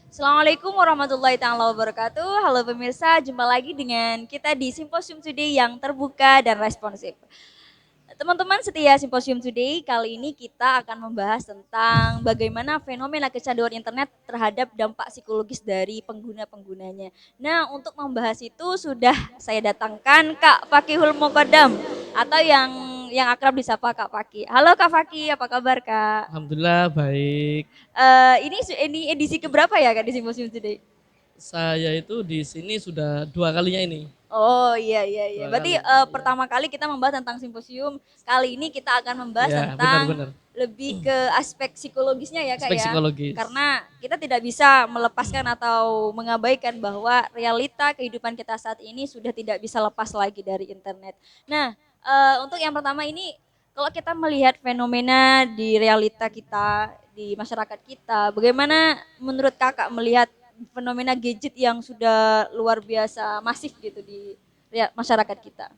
Assalamualaikum warahmatullahi taala wabarakatuh. Halo pemirsa, jumpa lagi dengan kita di Simposium Today yang terbuka dan responsif. Teman-teman setia Simposium Today, kali ini kita akan membahas tentang bagaimana fenomena kecanduan internet terhadap dampak psikologis dari pengguna-penggunanya. Nah, untuk membahas itu sudah saya datangkan Kak Fakihul Mokodam atau yang akrab disapa Kak Faki. Halo Kak Faki, apa kabar Kak? Alhamdulillah baik. Ini edisi keberapa ya Kak di Simposium Today? Saya itu di sini sudah dua kalinya ini. Oh iya iya iya. Dua Berarti kali. Ya, pertama kali kita membahas tentang simposium. Kali ini kita akan membahas ya tentang benar-benar. lebih ke aspek psikologisnya ya Kak Aspek ya. psikologis. Karena kita tidak bisa melepaskan atau mengabaikan bahwa realita kehidupan kita saat ini sudah tidak bisa lepas lagi dari internet. Nah, untuk yang pertama ini kalau kita melihat fenomena di realita kita, di masyarakat kita, bagaimana menurut Kakak melihat fenomena gadget yang sudah luar biasa masif gitu di masyarakat kita.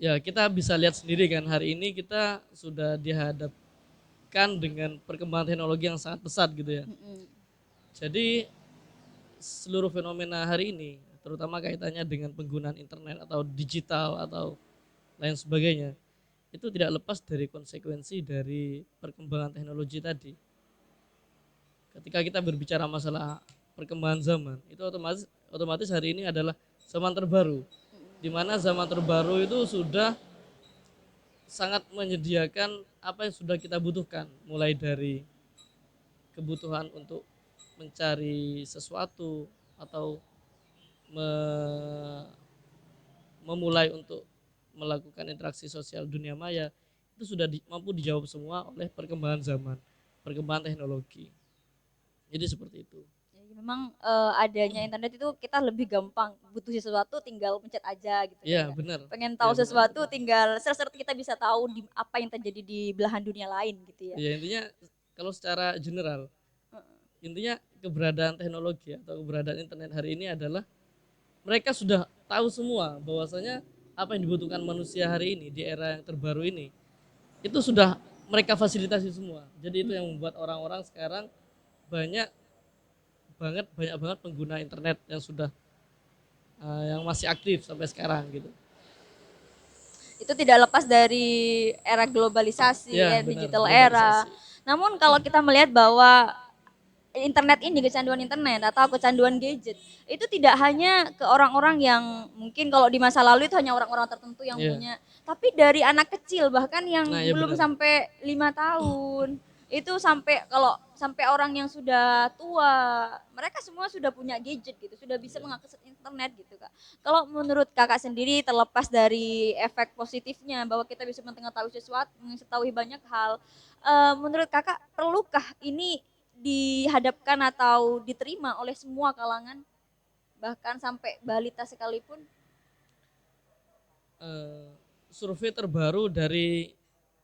Ya kita bisa lihat sendiri kan hari ini kita sudah dihadapkan dengan perkembangan teknologi yang sangat pesat gitu ya. Mm-mm. Jadi seluruh fenomena hari ini, terutama kaitannya dengan penggunaan internet atau digital atau lain sebagainya, itu tidak lepas dari konsekuensi dari perkembangan teknologi tadi. Ketika kita berbicara masalah perkembangan zaman, itu otomatis otomatis hari ini adalah zaman terbaru, di mana zaman terbaru itu sudah sangat menyediakan apa yang sudah kita butuhkan, mulai dari kebutuhan untuk mencari sesuatu atau me- memulai untuk melakukan interaksi sosial dunia maya, itu sudah mampu dijawab semua oleh perkembangan zaman, perkembangan teknologi. Jadi seperti itu. Jadi memang adanya internet itu kita lebih gampang butuh sesuatu tinggal pencet aja gitu Iya kan ya. benar, Pengen ya tahu benar. sesuatu tinggal search kita bisa tahu di apa yang terjadi di belahan dunia lain gitu ya. Ya intinya kalau secara general, intinya keberadaan teknologi atau keberadaan internet hari ini adalah mereka sudah tahu semua bahwasanya apa yang dibutuhkan manusia hari ini di era yang terbaru ini itu sudah mereka fasilitasi semua. Jadi itu yang membuat orang-orang sekarang banyak banyak banget pengguna internet yang sudah yang masih aktif sampai sekarang gitu. Itu tidak lepas dari era globalisasi, Ya era benar, digital era. globalisasi. Namun kalau kita melihat bahwa internet ini kecanduan internet atau kecanduan gadget itu tidak hanya ke orang-orang yang mungkin kalau di masa lalu itu hanya orang-orang tertentu yang Ya. punya, tapi dari anak kecil bahkan yang Nah ya belum benar. sampai 5 tahun itu sampai kalau sampai orang yang sudah tua mereka semua sudah punya gadget gitu sudah bisa Ya. mengakses internet gitu kak. Kalau menurut kakak sendiri terlepas dari efek positifnya bahwa kita bisa mengetahui sesuatu mengetahui banyak hal, menurut kakak perlukah ini dihadapkan atau diterima oleh semua kalangan bahkan sampai balita sekalipun? Eh, Survei terbaru dari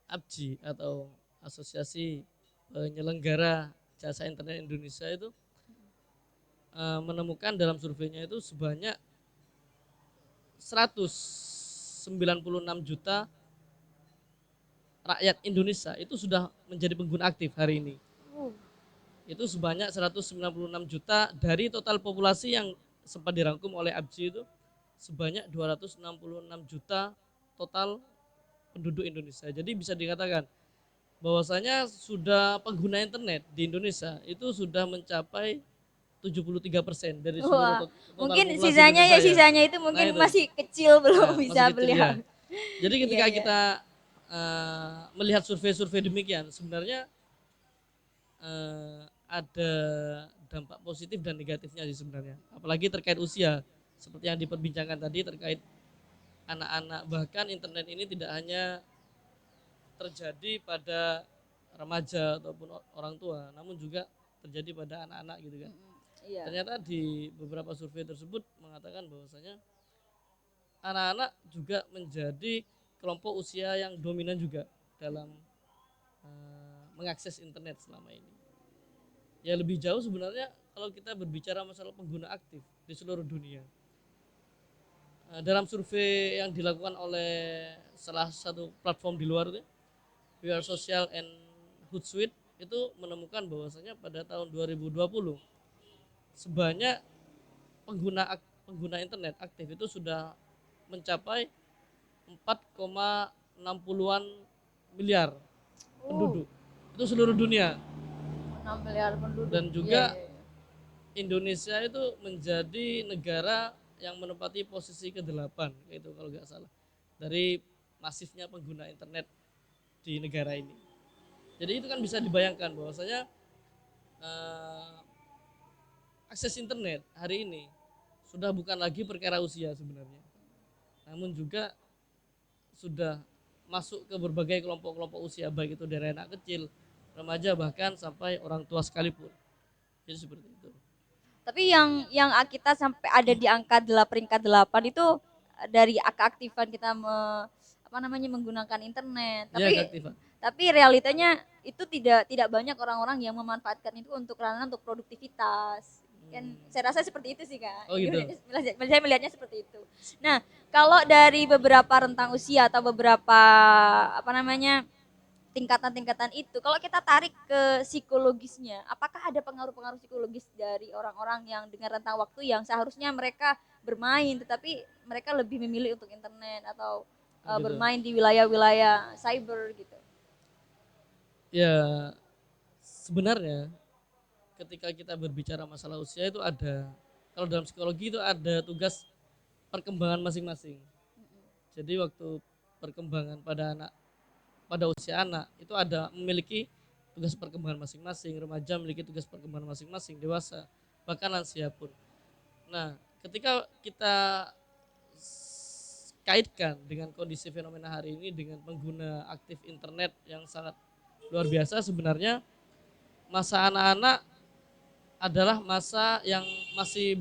APJI atau Asosiasi Penyelenggara Jasa Internet Indonesia itu menemukan dalam surveinya itu sebanyak 196 juta rakyat Indonesia itu sudah menjadi pengguna aktif hari ini. Uh, Itu sebanyak 196 juta dari total populasi yang sempat dirangkum oleh APJI itu sebanyak 266 juta total penduduk Indonesia. Jadi bisa dikatakan bahwasanya sudah pengguna internet di Indonesia itu sudah mencapai 73% dari seluruh wah, total mungkin populasi sisanya Indonesia ya ya. sisanya itu Nah mungkin itu, masih kecil belum masih bisa kecil ya. beliau. Jadi Iya ketika iya. kita melihat survei-survei demikian, sebenarnya ada dampak positif dan negatifnya sih sebenarnya. Apalagi terkait usia, seperti yang diperbincangkan tadi terkait anak-anak, bahkan internet ini tidak hanya terjadi pada remaja ataupun orang tua, namun juga terjadi pada anak-anak gitu kan. Iya. Ternyata di beberapa survei tersebut mengatakan bahwasanya anak-anak juga menjadi kelompok usia yang dominan juga dalam mengakses internet selama ini. Ya lebih jauh sebenarnya kalau kita berbicara masalah pengguna aktif di seluruh dunia. Dalam survei yang dilakukan oleh salah satu platform di luar itu, We Are Social and Hootsuite itu menemukan bahwasanya pada tahun 2020 sebanyak pengguna internet aktif itu sudah mencapai 4,60-an miliar Oh, penduduk. Itu seluruh dunia. 6 miliar penduduk. Dan Iya, juga iya, iya. Indonesia itu menjadi negara yang menempati posisi ke-8 itu kalau nggak salah dari masifnya pengguna internet di negara ini. Jadi itu kan bisa dibayangkan bahwasanya eh, akses internet hari ini sudah bukan lagi perkara usia sebenarnya, namun juga sudah masuk ke berbagai kelompok-kelompok usia, baik itu dari anak kecil, remaja, bahkan sampai orang tua sekalipun. Jadi seperti itu. Tapi yang kita sampai ada di angka peringkat 8 itu dari keaktifan kita apa namanya menggunakan internet. Ya, Tapi keaktifan. realitanya itu tidak banyak orang-orang yang memanfaatkan itu untuk ranah untuk produktivitas. Kan saya rasa seperti itu sih Kak. Oh gitu. Saya melihatnya seperti itu. Nah, kalau dari beberapa rentang usia atau beberapa apa namanya tingkatan-tingkatan itu, kalau kita tarik ke psikologisnya, apakah ada pengaruh-pengaruh psikologis dari orang-orang yang dengan rentang waktu yang seharusnya mereka bermain, tetapi mereka lebih memilih untuk internet atau Oh gitu. bermain di wilayah-wilayah cyber gitu? Ya, sebenarnya ketika kita berbicara masalah usia itu ada, kalau dalam psikologi itu ada tugas perkembangan masing-masing. Jadi waktu perkembangan pada usia anak itu ada memiliki tugas perkembangan masing-masing, remaja memiliki tugas perkembangan masing-masing, dewasa bahkan lansia pun. Nah, ketika kita kaitkan dengan kondisi fenomena hari ini dengan pengguna aktif internet yang sangat luar biasa, sebenarnya masa anak-anak adalah masa yang masih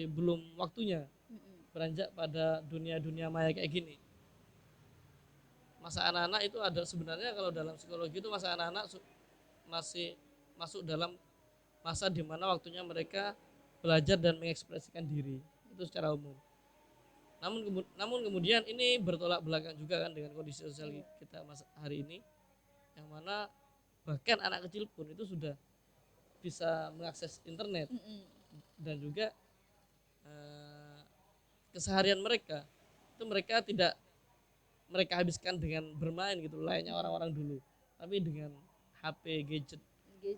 belum waktunya beranjak pada dunia-dunia maya kayak gini. Masa anak-anak itu ada sebenarnya, kalau dalam psikologi itu masa anak-anak masih masuk dalam masa di mana waktunya mereka belajar dan mengekspresikan diri itu secara umum. Namun kemudian ini bertolak belakang juga kan dengan kondisi sosial kita masa hari ini, yang mana bahkan anak kecil pun itu sudah bisa mengakses internet, dan juga eh, keseharian mereka itu mereka tidak mereka habiskan dengan bermain gitu layaknya orang-orang dulu, tapi dengan HP, gadget,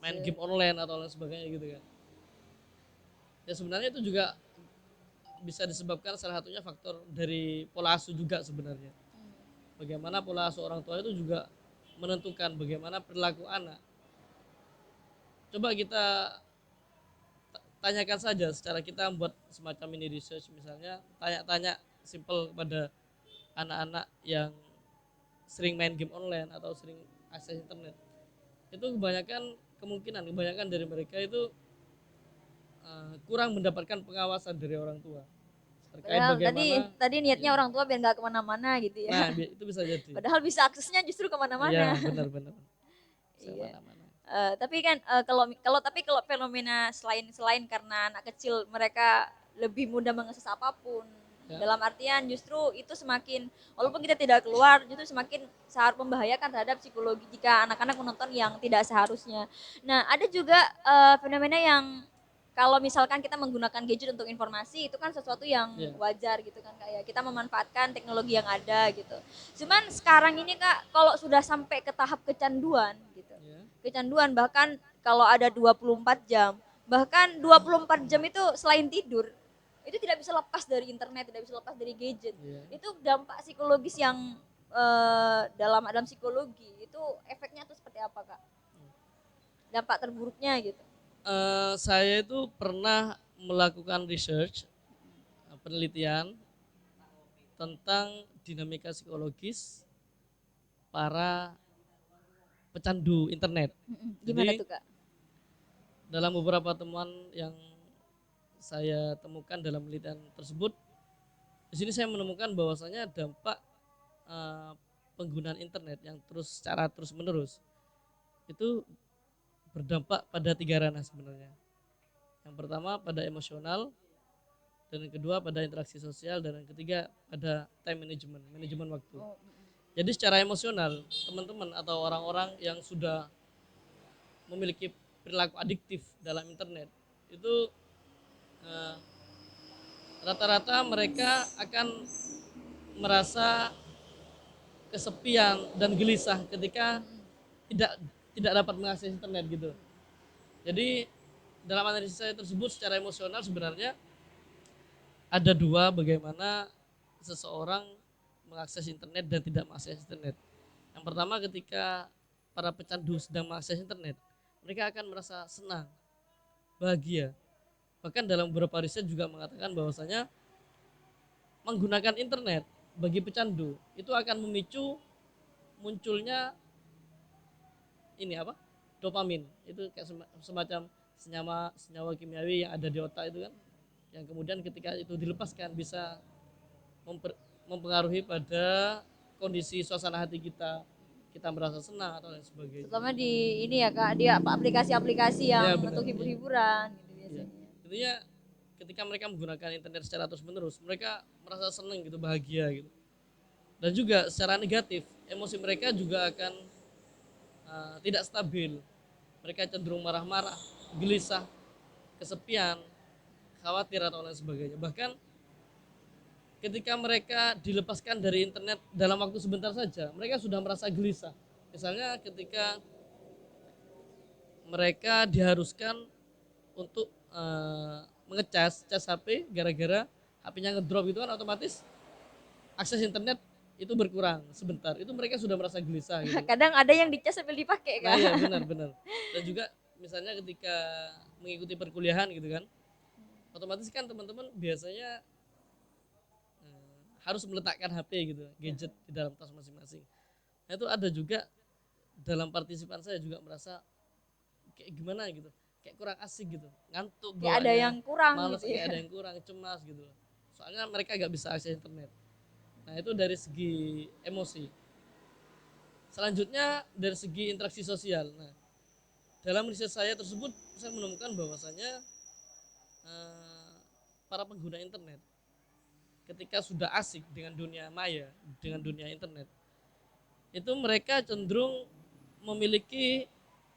main Gadget. game online atau lain sebagainya gitu kan. Ya sebenarnya itu juga bisa disebabkan salah satunya faktor dari pola asuh juga sebenarnya. Bagaimana pola asuh orang tua itu juga menentukan bagaimana perilaku anak. Coba kita tanyakan saja secara kita membuat semacam mini research, misalnya tanya-tanya simple kepada anak-anak yang sering main game online atau sering akses internet. Itu kebanyakan dari mereka itu kurang mendapatkan pengawasan dari orang tua terkait Padahal tadi bagaimana. tadi niatnya Ya, orang tua biar nggak kemana-mana gitu ya. nah itu bisa jadi. Padahal bisa aksesnya justru Iya, kemana-mana. benar-benar bisa Iya. mana-mana. Tapi kan kalau kalau tapi kalau fenomena selain selain karena anak kecil mereka lebih mudah mengakses apapun. Ya, Dalam artian justru itu semakin walaupun kita tidak keluar justru semakin sangat membahayakan terhadap psikologi jika anak-anak menonton yang tidak seharusnya. Nah, ada juga fenomena yang kalau misalkan kita menggunakan gadget untuk informasi itu kan sesuatu yang ya, wajar gitu kan kayak kita memanfaatkan teknologi yang ada gitu. Cuman sekarang ini Kak kalau sudah sampai ke tahap kecanduan gitu. ya, Kecanduan bahkan kalau ada 24 jam, bahkan 24 jam itu selain tidur itu tidak bisa lepas dari internet, tidak bisa lepas dari gadget. ya. Itu dampak psikologis yang dalam dalam psikologi itu efeknya tuh seperti apa Kak? Dampak terburuknya gitu. Saya itu pernah melakukan research, penelitian tentang dinamika psikologis para pecandu internet. Gimana Jadi tuh Kak? dalam beberapa temuan yang saya temukan dalam penelitian tersebut, di sini saya menemukan bahwasanya dampak eh, penggunaan internet yang secara terus menerus itu berdampak pada 3 ranah sebenarnya. Yang pertama pada emosional, dan yang kedua pada interaksi sosial, dan yang ketiga pada time management, manajemen waktu. Oh, Jadi secara emosional teman-teman atau orang-orang yang sudah memiliki perilaku adiktif dalam internet itu eh, rata-rata mereka akan merasa kesepian dan gelisah ketika tidak tidak dapat mengakses internet gitu. Jadi dalam analisis saya tersebut secara emosional sebenarnya ada dua bagaimana seseorang mengakses internet dan tidak mengakses internet. Yang pertama ketika para pecandu sedang mengakses internet, mereka akan merasa senang, bahagia. Bahkan dalam beberapa riset juga mengatakan bahwasanya menggunakan internet bagi pecandu itu akan memicu munculnya ini apa? Dopamin. Itu kayak semacam senyawa senyawa kimiawi yang ada di otak itu kan. Yang kemudian ketika itu dilepaskan bisa mempengaruhi pada kondisi suasana hati kita. Kita merasa senang atau lain sebagainya. Terutama di ini ya Kak, dia apa aplikasi-aplikasi Ya yang benar. untuk hibur-hiburan gitu Ya. biasanya. Intinya ketika mereka menggunakan internet secara terus menerus, mereka merasa senang gitu, bahagia gitu. Dan juga secara negatif, emosi mereka juga akan tidak stabil. Mereka cenderung marah-marah, gelisah, kesepian, khawatir atau lain sebagainya. Bahkan ketika mereka dilepaskan dari internet dalam waktu sebentar saja, mereka sudah merasa gelisah. Misalnya ketika mereka diharuskan untuk mengecas HP gara-gara HP-nya ngedrop itu kan otomatis akses internet itu berkurang sebentar. Itu mereka sudah merasa gelisah gitu. Kadang ada yang dicas sambil dipakai Nah Kak. ya benar-benar. Dan juga misalnya ketika mengikuti perkuliahan gitu kan, otomatis kan teman-teman biasanya harus meletakkan HP gitu, gadget di dalam tas masing-masing. Nah itu ada juga dalam partisipan saya juga merasa kayak gimana gitu, kayak kurang asik gitu, ngantuk Kayak ada bawaannya, yang kurang males, gitu kayak ya. ada yang kurang, cemas gitu. Soalnya mereka gak bisa akses internet. Nah itu dari segi emosi. Selanjutnya dari segi interaksi sosial. Nah dalam riset saya tersebut saya menemukan bahwasanya eh, para pengguna internet ketika sudah asik dengan dunia maya, dengan dunia internet, itu mereka cenderung memiliki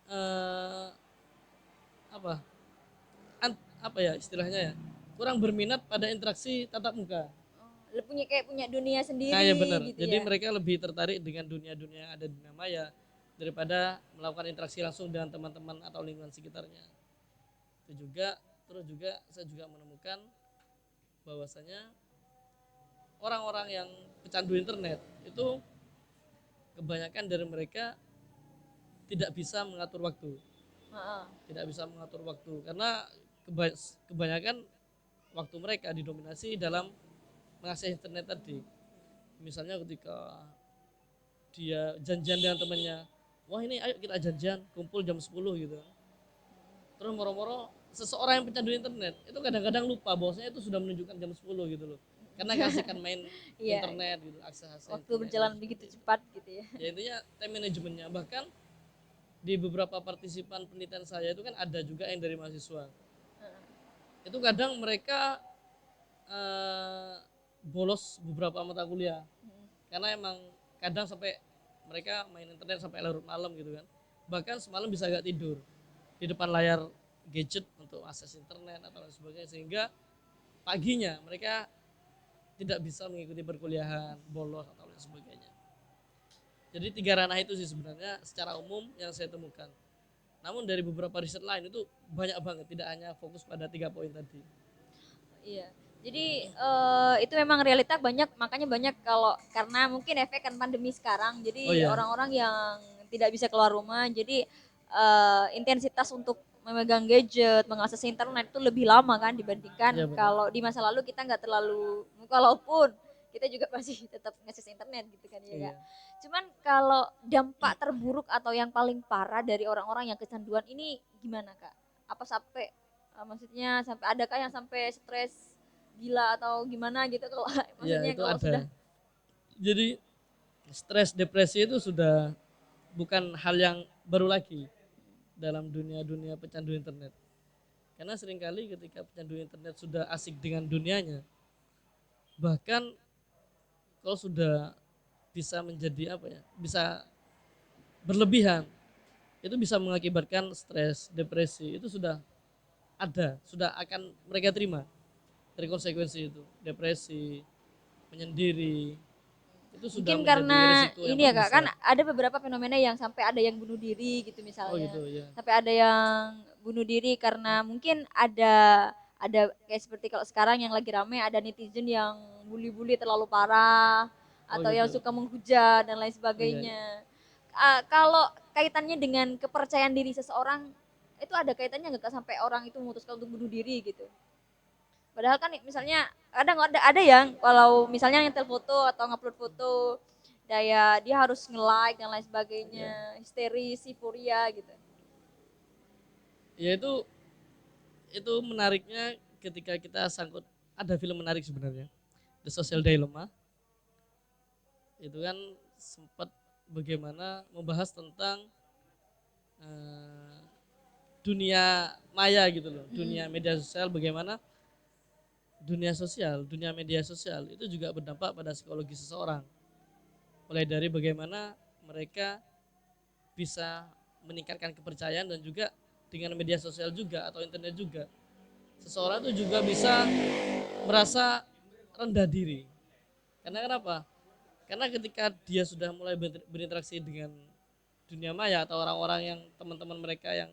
eh, apa apa ya istilahnya ya, kurang berminat pada interaksi tatap muka. Oh, punya kayak punya dunia Nah ya sendiri benar, gitu jadi ya. mereka lebih tertarik dengan dunia-dunia yang ada di dunia maya daripada melakukan interaksi langsung dengan teman-teman atau lingkungan sekitarnya. Itu juga, terus juga saya juga menemukan bahwasanya orang-orang yang pecandu internet itu kebanyakan dari mereka tidak bisa mengatur waktu, Heeh. tidak bisa mengatur waktu karena kebanyakan waktu mereka didominasi dalam mengakses internet tadi. Misalnya ketika dia janjian dengan temannya, wah ini ayo kita janjian kumpul jam 10 gitu, terus moro-moro seseorang yang pecandu internet itu kadang-kadang lupa bahwasanya itu sudah menunjukkan jam 10 gitu loh, karena kasihkan main Iya, internet gitu, akses waktu internet dan berjalan begitu sebagainya. cepat gitu ya. Ya intinya time manajemennya. Bahkan di beberapa partisipan penelitian saya itu kan ada juga yang dari mahasiswa, itu kadang mereka eh, bolos beberapa mata kuliah karena emang kadang sampai mereka main internet sampai larut malam gitu kan, bahkan semalam bisa gak tidur di depan layar gadget untuk akses internet atau lain sebagainya, sehingga paginya mereka tidak bisa mengikuti perkuliahan, bolos atau lain sebagainya. Jadi tiga ranah itu sih sebenarnya secara umum yang saya temukan. Namun dari beberapa riset lain itu banyak banget, tidak hanya fokus pada 3 poin tadi. Iya. Jadi itu memang realita banyak, makanya banyak kalau karena mungkin efek kan pandemi sekarang. Oh Jadi ya, orang-orang yang tidak bisa keluar rumah, jadi intensitas untuk memegang gadget, mengakses internet itu lebih lama kan iya dibandingkan benar. kalau di masa lalu kita nggak terlalu, walaupun kita juga masih tetap ngakses internet gitu kan ya Kak. Iya. Cuman kalau dampak terburuk atau yang paling parah dari orang-orang yang kecanduan ini gimana Kak? Apa sampai maksudnya sampai adakah yang sampai stres gila atau gimana gitu kalau Iya maksudnya itu kalau ada. sudah Jadi stres, depresi itu sudah bukan hal yang baru lagi dalam dunia-dunia pecandu internet. Karena seringkali ketika pecandu internet sudah asik dengan dunianya, bahkan kalau sudah bisa menjadi apa ya, bisa berlebihan, itu bisa mengakibatkan stres, depresi. Itu sudah ada, sudah akan mereka terima dari konsekuensi itu. Depresi, menyendiri, itu sudah Mungkin menjadi karena risiko yang ini ya paling Kak, kan besar. ada beberapa fenomena yang sampai ada yang bunuh diri gitu Oh misalnya. gitu ya. Sampai ada yang bunuh diri karena mungkin ada kayak seperti kalau sekarang yang lagi rame ada netizen yang bully-bully terlalu parah Oh atau yang gitu. suka menghujat dan lain Oh iya, iya. sebagainya. Kalau kaitannya dengan kepercayaan diri seseorang itu ada kaitannya nggak Kak sampai orang itu memutuskan untuk bunuh diri gitu? Padahal kan misalnya kadang ada yang kalau misalnya nyetel foto atau ngupload foto daya dia harus nge-like dan lain sebagainya, Ya. histeris, euforia gitu. Ya itu menariknya ketika kita sangkut, ada film menarik sebenarnya, The Social Dilemma. Itu kan sempat bagaimana membahas tentang eh, dunia maya gitu loh, dunia media sosial, bagaimana dunia media sosial itu juga berdampak pada psikologi seseorang. Mulai dari bagaimana mereka bisa meningkatkan kepercayaan, dan juga dengan media sosial juga atau internet juga seseorang itu juga bisa merasa rendah diri. Karena kenapa? Karena ketika dia sudah mulai berinteraksi dengan dunia maya atau orang-orang yang teman-teman mereka yang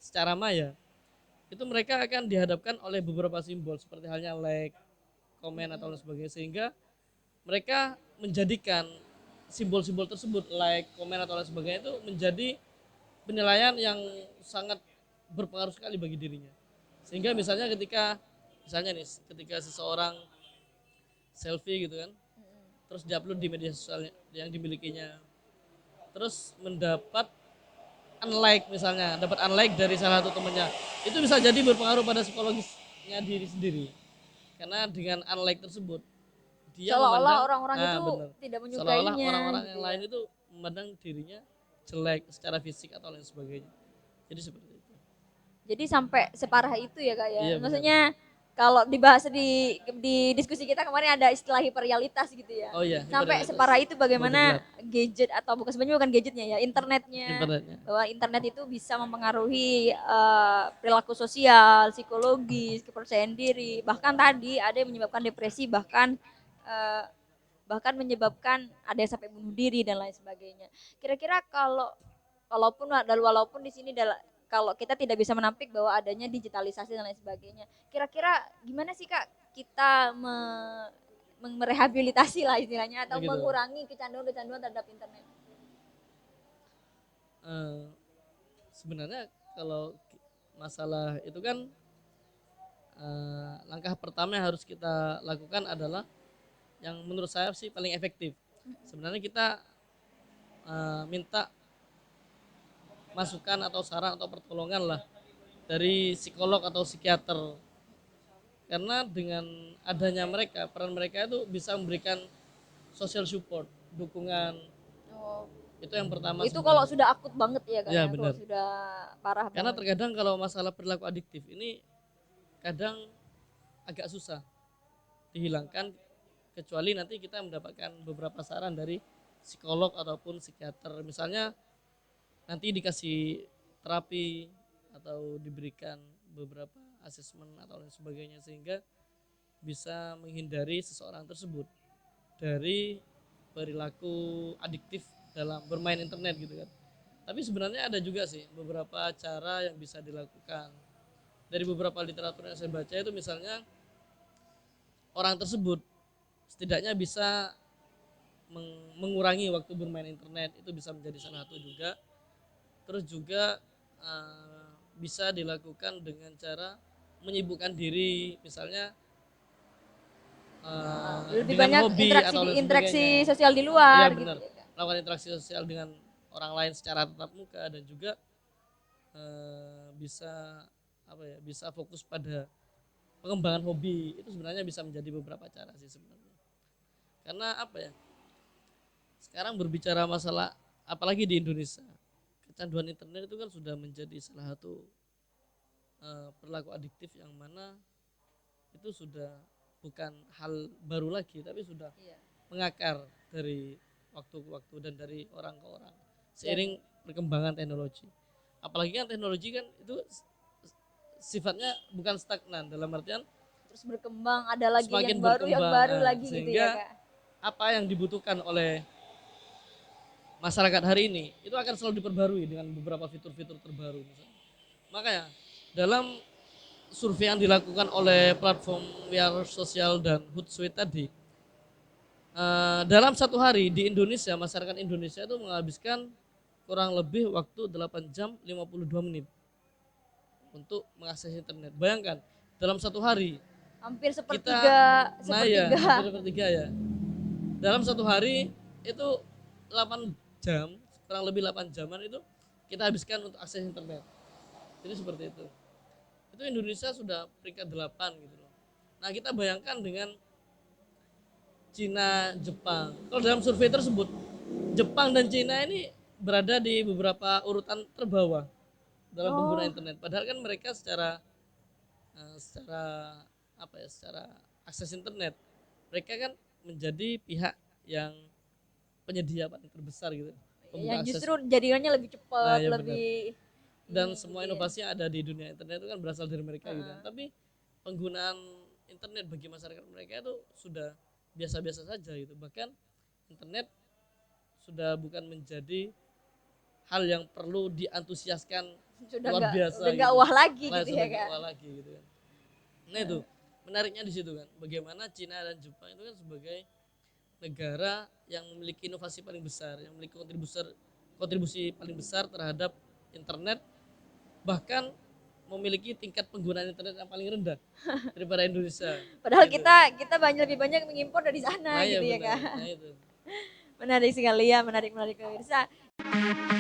secara maya, itu mereka akan dihadapkan oleh beberapa simbol seperti halnya like, komen atau lain sebagainya, sehingga mereka menjadikan simbol-simbol tersebut, like, komen atau lain sebagainya, itu menjadi penilaian yang sangat berpengaruh sekali bagi dirinya. Sehingga misalnya ketika seseorang selfie gitu kan, terus diupload di media sosial yang dimilikinya, terus mendapat unlike, misalnya dapat unlike dari salah satu temannya, itu bisa jadi berpengaruh pada psikologisnya diri sendiri. Karena dengan unlike tersebut dia Seolah-olah memandang, orang-orang nah itu benar, tidak seolah-olah menyukainya orang-orang gitu yang ya. lain itu memandang dirinya jelek secara fisik atau lain sebagainya. Jadi seperti itu. Jadi sampai separah itu ya Kak ya. Iya benar. Maksudnya kalau dibahas di diskusi kita kemarin ada istilah hiperrealitas gitu ya. Oh iya, Sampai hiperrealitas, separah itu body bagaimana blood, gadget atau bukan sebenarnya bukan gadgetnya ya, internetnya, internetnya. bahwa internet itu bisa mempengaruhi perilaku sosial, psikologis, kepercayaan diri, bahkan tadi ada yang menyebabkan depresi, bahkan eh, bahkan menyebabkan ada yang sampai bunuh diri dan lain sebagainya. Kira-kira kalau walaupun di sini kalau kita tidak bisa menampik bahwa adanya digitalisasi dan lain sebagainya. Kira-kira gimana sih Kak kita merehabilitasi lah istilahnya atau Begitu. mengurangi kecanduan-kecanduan terhadap internet? Eh, Sebenarnya kalau masalah itu kan, langkah pertama yang harus kita lakukan adalah yang menurut saya sih paling efektif. Sebenarnya kita minta masukan atau saran atau pertolongan lah dari psikolog atau psikiater, karena dengan adanya mereka, peran mereka itu bisa memberikan social support, dukungan. Oh, Itu yang pertama itu kalau sebenarnya. sudah akut banget ya Kak Ya ya, kalau benar. sudah parah Karena banget. terkadang kalau masalah perilaku adiktif ini kadang agak susah dihilangkan, kecuali nanti kita mendapatkan beberapa saran dari psikolog ataupun psikiater. Misalnya nanti dikasih terapi atau diberikan beberapa asesmen atau lain sebagainya, sehingga bisa menghindari seseorang tersebut dari perilaku adiktif dalam bermain internet gitu kan. Tapi sebenarnya ada juga sih beberapa cara yang bisa dilakukan. Dari beberapa literatur yang saya baca itu, misalnya orang tersebut setidaknya bisa mengurangi waktu bermain internet, itu bisa menjadi salah satu juga. Terus juga bisa dilakukan dengan cara menyibukkan diri, misalnya Lebih dengan banyak hobi interaksi atau di lain interaksi sebagainya. sosial di Iya luar gitu benar, ya Kak. melakukan interaksi sosial dengan orang lain secara tatap muka, dan juga bisa apa ya, bisa fokus pada pengembangan hobi. Itu sebenarnya bisa menjadi beberapa cara sih sebenarnya. Karena apa ya, sekarang berbicara masalah apalagi di Indonesia, kecanduan internet itu kan sudah menjadi salah satu perilaku adiktif yang mana itu sudah bukan hal baru lagi, tapi sudah Iya. mengakar dari waktu ke waktu dan dari orang ke orang seiring perkembangan teknologi. Apalagi kan teknologi kan itu sifatnya bukan stagnan, dalam artian Terus berkembang, ada lagi semakin yang berkembang, baru lagi gitu ya sehingga Kak. apa yang dibutuhkan oleh masyarakat hari ini itu akan selalu diperbarui dengan beberapa fitur-fitur terbaru misalnya. Makanya dalam survei yang dilakukan oleh platform media sosial dan Hootsuite tadi, dalam satu hari di Indonesia, masyarakat Indonesia itu menghabiskan kurang lebih waktu 8 jam 52 menit untuk mengakses internet. Bayangkan dalam satu hari Hampir kita, sepertiga, nah ya hampir sepertiga. sepertiga ya. Dalam satu hari itu 8 jam, kurang lebih 8 jaman itu kita habiskan untuk akses internet. Jadi seperti itu. Itu Indonesia sudah peringkat 8 gitu loh. Nah, kita bayangkan dengan Cina, Jepang. Kalau dalam survei tersebut, Jepang dan Cina ini berada di beberapa urutan terbawah dalam pengguna Oh, internet. Padahal kan mereka secara apa ya, secara akses internet, mereka kan menjadi pihak yang penyedia paling terbesar gitu, yang pembuka akses. justru jadinya lebih Nah cepat, ya benar. lebih Dan ini semua gitu ya. inovasi yang ada di dunia internet itu kan berasal dari mereka gitu kan. Heeh. Tapi penggunaan internet bagi masyarakat mereka itu sudah biasa-biasa saja gitu. Bahkan internet sudah bukan menjadi hal yang perlu diantusiaskan Sudah luar biasa nggak gitu. wah lagi Lah gitu sudah ya gak Kak. wah lagi gitu kan. Nah itu menariknya di situ kan. Bagaimana Cina dan Jepang itu kan sebagai negara yang memiliki inovasi paling besar, yang memiliki kontribusi paling besar terhadap internet, bahkan memiliki tingkat penggunaan internet yang paling rendah daripada Indonesia Padahal gitu. kita lebih banyak mengimpor dari sana Nah ya gitu ya benar, Kak. nah itu. Menarik sekali ya, menarik menarik pemirsa.